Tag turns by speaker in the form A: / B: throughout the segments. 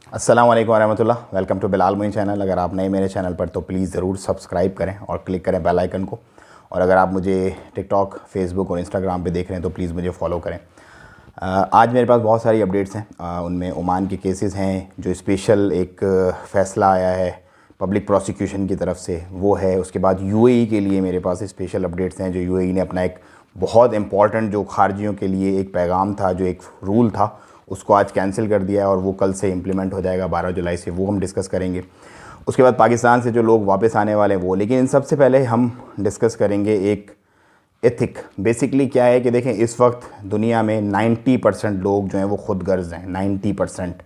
A: अस्सलाम वालेकुम रहमतुल्लाह। Welcome to Bilal Moin channel. अगर आप नए मेरे चैनल पर तो प्लीज़ ज़रूर सब्सक्राइब करें और क्लिक करें बेल आइकन को। और अगर आप मुझे टिकटॉक, फेसबुक और इंस्टाग्राम पे देख रहे हैं तो प्लीज़ मुझे फॉलो करें। आज मेरे पास बहुत सारी अपडेट्स हैं। उनमें ओमान के केसेस हैं, जो स्पेशल एक फ़ैसला आया है पब्लिक प्रोसिक्यूशन की तरफ से, वो है। उसके बाद यूएई के लिए मेरे पास स्पेशल अपडेट्स हैं, जो यूएई ने अपना एक बहुत इंपॉर्टेंट जो खारजियों के लिए एक पैगाम था, जो एक रूल था, उसको आज कैंसिल कर दिया है और वो कल से इम्प्लीमेंट हो जाएगा 12 जुलाई से। वो हम डिस्कस करेंगे। उसके बाद पाकिस्तान से जो लोग वापस आने वाले हैं वो। लेकिन इन सबसे पहले हम डिस्कस करेंगे एक एथिक। बेसिकली क्या है कि देखें, इस वक्त दुनिया में 90% लोग जो हैं वो खुदगर्ज हैं। 90%।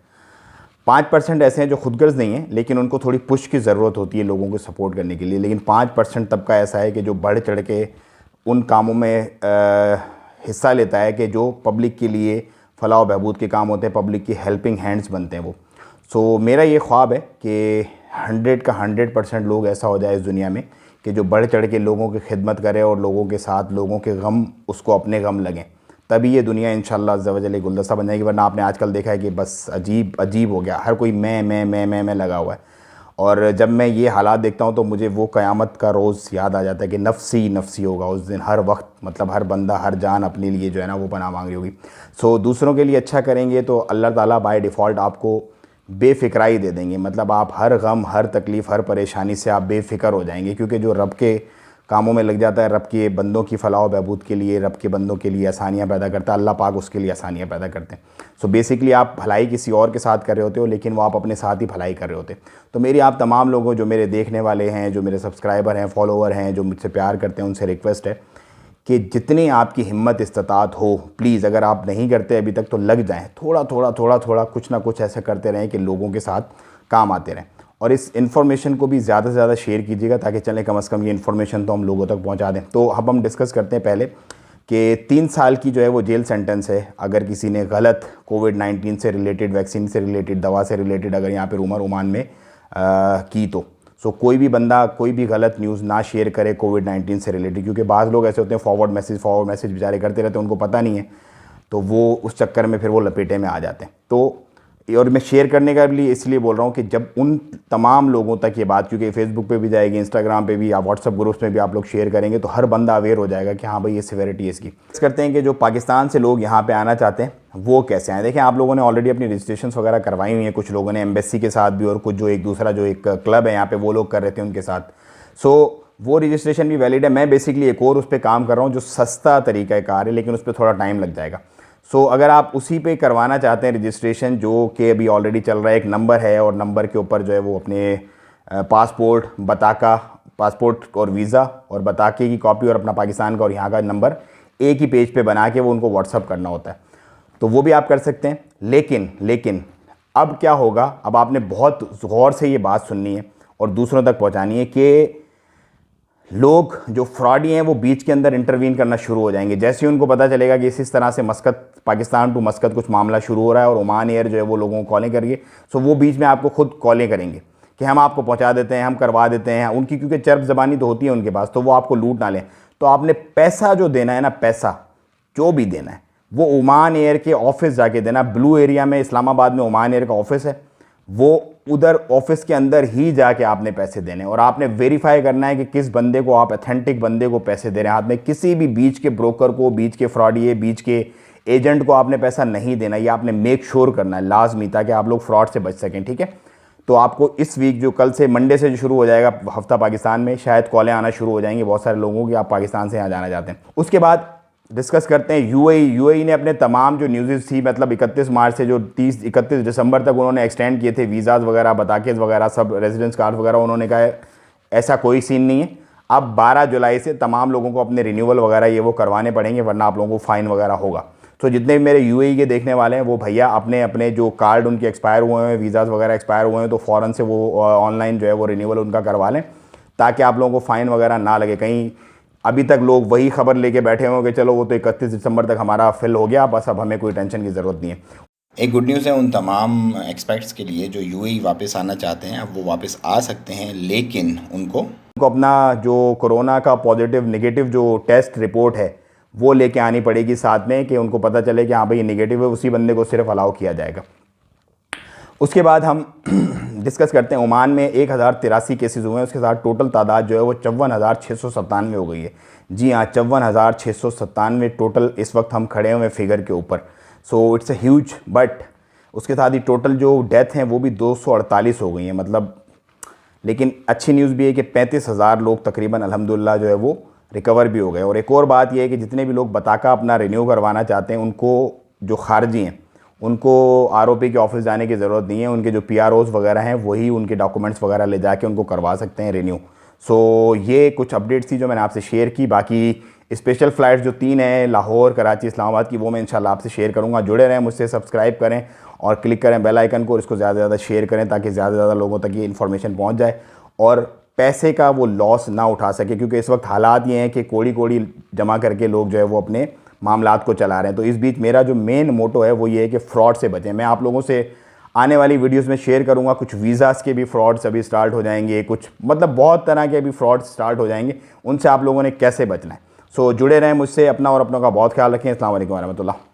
A: 5% ऐसे हैं जो खुदगर्ज नहीं हैं, लेकिन उनको थोड़ी पुश की ज़रूरत होती है लोगों को सपोर्ट करने के लिए। लेकिन 5% तबका ऐसा है कि जो बढ़ चढ़ के उन कामों में हिस्सा लेता है कि जो पब्लिक के लिए फलाह बहबूद के काम होते हैं, पब्लिक की हेल्पिंग हैंड्स बनते हैं वो। सो मेरा ये ख्वाब है कि 100 का 100% लोग ऐसा हो जाए इस दुनिया में कि जो बढ़ चढ़ के लोगों की खिदमत करे और लोगों के साथ लोगों के गम उसको अपने गम लगें। तभी ये दुनिया इंशाअल्लाह अज़्ज़ा वजल एक गुलदस्ता बन जाएगी। वरना आपने आजकल देखा है कि बस अजीब हो गया, हर कोई मैं लगा हुआ है। और जब मैं ये हालात देखता हूँ तो मुझे वो क़यामत का रोज़ याद आ जाता है कि नफ़सी नफ़सी होगा उस दिन। हर वक्त, मतलब हर बंदा, हर जान अपने लिए जो है ना वो पनाह मांग रही होगी। सो दूसरों के लिए अच्छा करेंगे तो अल्लाह ताला बाय डिफ़ॉल्ट आपको बेफ़िक्राई दे देंगे। मतलब आप हर गम, हर तकलीफ़, हर परेशानी से आप बेफ़िक्र हो जाएंगे, क्योंकि जो रब के कामों में लग जाता है, रब के बंदों की फलाह बहबूद के लिए, रब के बंदों के लिए आसानियाँ पैदा करता है, अल्लाह पाक उसके लिए आसानियाँ पैदा करते हैं। सो बेसिकली आप भलाई किसी और के साथ कर रहे होते हो, लेकिन वो आप अपने साथ ही भलाई कर रहे होते। तो मेरी आप तमाम लोगों, जो मेरे देखने वाले हैं, जो मेरे सब्सक्राइबर हैं, फॉलोवर हैं, जो मुझसे प्यार करते हैं, उनसे रिक्वेस्ट है कि जितनी आपकी हिम्मत इस्तात हो, प्लीज़ अगर आप नहीं करते अभी तक तो लग जाएँ। थोड़ा कुछ ना कुछ ऐसा करते रहें कि लोगों के साथ काम आते रहें। और इस इन्फॉर्मेशन को भी ज़्यादा से ज़्यादा शेयर कीजिएगा, ताकि चलें कम से कम ये इन्फॉर्मेशन तो हम लोगों तक पहुंचा दें। तो अब हम डिस्कस करते हैं पहले कि 3 साल की जो है वो जेल सेंटेंस है अगर किसी ने गलत कोविड-19 से रिलेटेड, वैक्सीन से रिलेटेड, दवा से रिलेटेड अगर यहाँ पे रूमर ओमान में की तो। सो कोई भी बंदा कोई भी गलत न्यूज़ ना शेयर करे कोविड-19 से रिलेटेड, क्योंकि बाज़ लोग ऐसे होते हैं फॉरवर्ड मैसेज बेचारे करते रहते हैं, उनको पता नहीं है, तो वो उस चक्कर में फिर वो लपेटे में आ जाते हैं। तो और मैं शेयर करने का लिए इसलिए बोल रहा हूँ कि जब उन तमाम लोगों तक ये बात, क्योंकि फेसबुक पे भी जाएगी, इंस्टाग्राम पे भी, या व्हाट्सअप ग्रुप्स में भी आप लोग शेयर करेंगे, तो हर बंदा अवेयर हो जाएगा कि हाँ भाई ये सिवेरिटी है इसकी। करते हैं कि जो पाकिस्तान से लोग यहाँ पे आना चाहते हैं वो कैसे आए। देखें, आप लोगों ने ऑलरेडी अपनी रजिस्ट्रेशन वगैरह करवाई हुई हैं, कुछ लोगों ने एम्बेसी के साथ भी, और कुछ जो एक दूसरा जो एक क्लब है यहाँ पर वो लोग कर रहे थे उनके साथ। सो वो रजिस्ट्रेशन भी वैलिड है। मैं बेसिकली एक और उस पर काम कर रहा हूँ जो सस्ता तरीक़ाकार है, लेकिन उस पर थोड़ा टाइम लग जाएगा। सो अगर आप उसी पे करवाना चाहते हैं रजिस्ट्रेशन, जो कि अभी ऑलरेडी चल रहा है, एक नंबर है और नंबर के ऊपर जो है वो अपने पासपोर्ट, बताका, पासपोर्ट और वीज़ा और बताके की कॉपी और अपना पाकिस्तान का और यहाँ का नंबर एक ही पेज पे बना के वो उनको व्हाट्सअप करना होता है। तो वो भी आप कर सकते हैं। लेकिन अब क्या होगा, अब आपने बहुत गौर से ये बात सुननी है और दूसरों तक पहुँचानी है कि लोग जो फ्रॉडी हैं वो बीच के अंदर इंटरवीन करना शुरू हो जाएंगे। जैसे ही उनको पता चलेगा कि इस तरह से मस्कत, पाकिस्तान टू मस्कत कुछ मामला शुरू हो रहा है और ओमान एयर जो है वो लोगों को कॉलें करिए, सो वो बीच में आपको खुद कॉलें करेंगे कि हम आपको पहुंचा देते हैं, हम करवा देते हैं उनकी, क्योंकि चर्ब ज़बानी तो होती है उनके पास, तो वो आपको लूट ना लें। तो आपने पैसा जो देना है ना, पैसा जो भी देना है वो ओमान एयर के ऑफिस जाके देना। ब्लू एरिया में, इस्लामाबाद में ओमान एयर का ऑफिस है, वो उधर ऑफिस के अंदर ही जाके आपने पैसे देने, और आपने वेरीफाई करना है कि किस बंदे को आप, अथेंटिक बंदे को पैसे दे रहे हैं हाथ में। किसी भी बीच के ब्रोकर को, बीच के फ्रॉडिये, बीच के एजेंट को आपने पैसा नहीं देना। ये आपने मेक श्योर करना है लाजमी, ताकि आप लोग फ्रॉड से बच सकें। ठीक है, तो आपको इस वीक, जो कल से मंडे से जो शुरू हो जाएगा हफ्ता, पाकिस्तान में शायद कॉलें आना शुरू हो जाएंगी बहुत सारे लोगों की, आप पाकिस्तान से यहाँ जाना चाहते हैं। उसके बाद डिस्कस करते हैं यूएई ने अपने तमाम जो न्यूज़ थी, मतलब 31 मार्च से जो 31 दिसंबर तक उन्होंने एक्सटेंड किए थे वीज़ाज़ वगैरह, बताकेज वगैरह, सब रेजिडेंस कार्ड वगैरह, उन्होंने कहा ऐसा कोई सीन नहीं है। अब 12 जुलाई से तमाम लोगों को अपने रिन्यूअल वगैरह ये वो करवाने पड़ेंगे, वरना आप लोगों को फ़ाइन वगैरह होगा। तो जितने भी मेरे यूएई के देखने वाले हैं वो भैया अपने जो कार्ड उनके एक्सपायर हुए हैं, वीज़ाज़ वगैरह एक्सपायर हुए हैं, तो फ़ौरन से वो ऑनलाइन जो है वो रिन्यूअल उनका करवा लें, ताकि आप लोगों को फ़ाइन वगैरह ना लगे। कहीं अभी तक लोग वही खबर लेके बैठे हों कि चलो वो तो 31 दिसंबर तक हमारा फिल हो गया, बस अब हमें कोई टेंशन की ज़रूरत नहीं है। एक गुड न्यूज़ है उन तमाम एक्सपर्ट्स के लिए जो यूएई वापस आना चाहते हैं, अब वो वापस आ सकते हैं, लेकिन उनको अपना जो कोरोना का पॉजिटिव नेगेटिव जो टेस्ट रिपोर्ट है वो लेके आनी पड़ेगी साथ में, कि उनको पता चले कि हाँ भाई ये नेगेटिव है, उसी बंदे को सिर्फ अलाउ किया जाएगा। उसके बाद हम डिस्कस करते हैं ओमान में 1083 केसेस हुए हैं, उसके साथ टोटल तादाद जो है वो 54,697 हो गई है। जी हाँ, 54,697 टोटल इस वक्त हम खड़े हुए फिगर के ऊपर। So it's a huge, but उसके साथ ही टोटल जो डेथ हैं वो भी 248 हो गई हैं, मतलब। लेकिन अच्छी न्यूज़ भी है कि 35,000 लोग तकरीबन अल्हम्दुलिल्लाह जो है वो रिकवर भी हो गए। और एक और बात यह है कि जितने भी लोग बताका अपना रिन्यू करवाना चाहते हैं, उनको जो खारजी हैं उनको आरओपी के ऑफिस जाने की ज़रूरत नहीं है। उनके जो पीआरओज वगैरह हैं वही उनके डॉक्यूमेंट्स वगैरह ले जाके उनको करवा सकते हैं रिन्यू। सो ये कुछ अपडेट्स थी जो मैंने आपसे शेयर की। बाकी स्पेशल फ़्लाइट्स जो 3 हैं, लाहौर, कराची, इस्लामाबाद की, वो मैं इंशाल्लाह आपसे शेयर करूँगा। जुड़े रहें मुझसे, सब्सक्राइब करें और क्लिक करें बेल आइकन को, और इसको ज़्यादा से ज़्यादा शेयर करें ताकि ज़्यादा से ज़्यादा लोगों तक ये इन्फॉर्मेशन पहुँच जाए और पैसे का वो लॉस ना उठा सके। क्योंकि इस वक्त हालात ये हैं कि कोड़ी कोड़ी जमा करके लोग जो है वो अपने मामलात को चला रहे हैं। तो इस बीच मेरा जो मेन मोटो है वो ये है कि फ़्रॉड से बचें। मैं आप लोगों से आने वाली वीडियोस में शेयर करूंगा, कुछ वीज़ास के भी फ्रॉड्स अभी स्टार्ट हो जाएंगे, कुछ मतलब बहुत तरह के अभी फ्रॉड स्टार्ट हो जाएंगे, उनसे आप लोगों ने कैसे बचना है। सो जुड़े रहें मुझसे, अपना और अपनों का बहुत ख्याल रखें। अस्सलाम वालेकुम रहमतुल्लाह।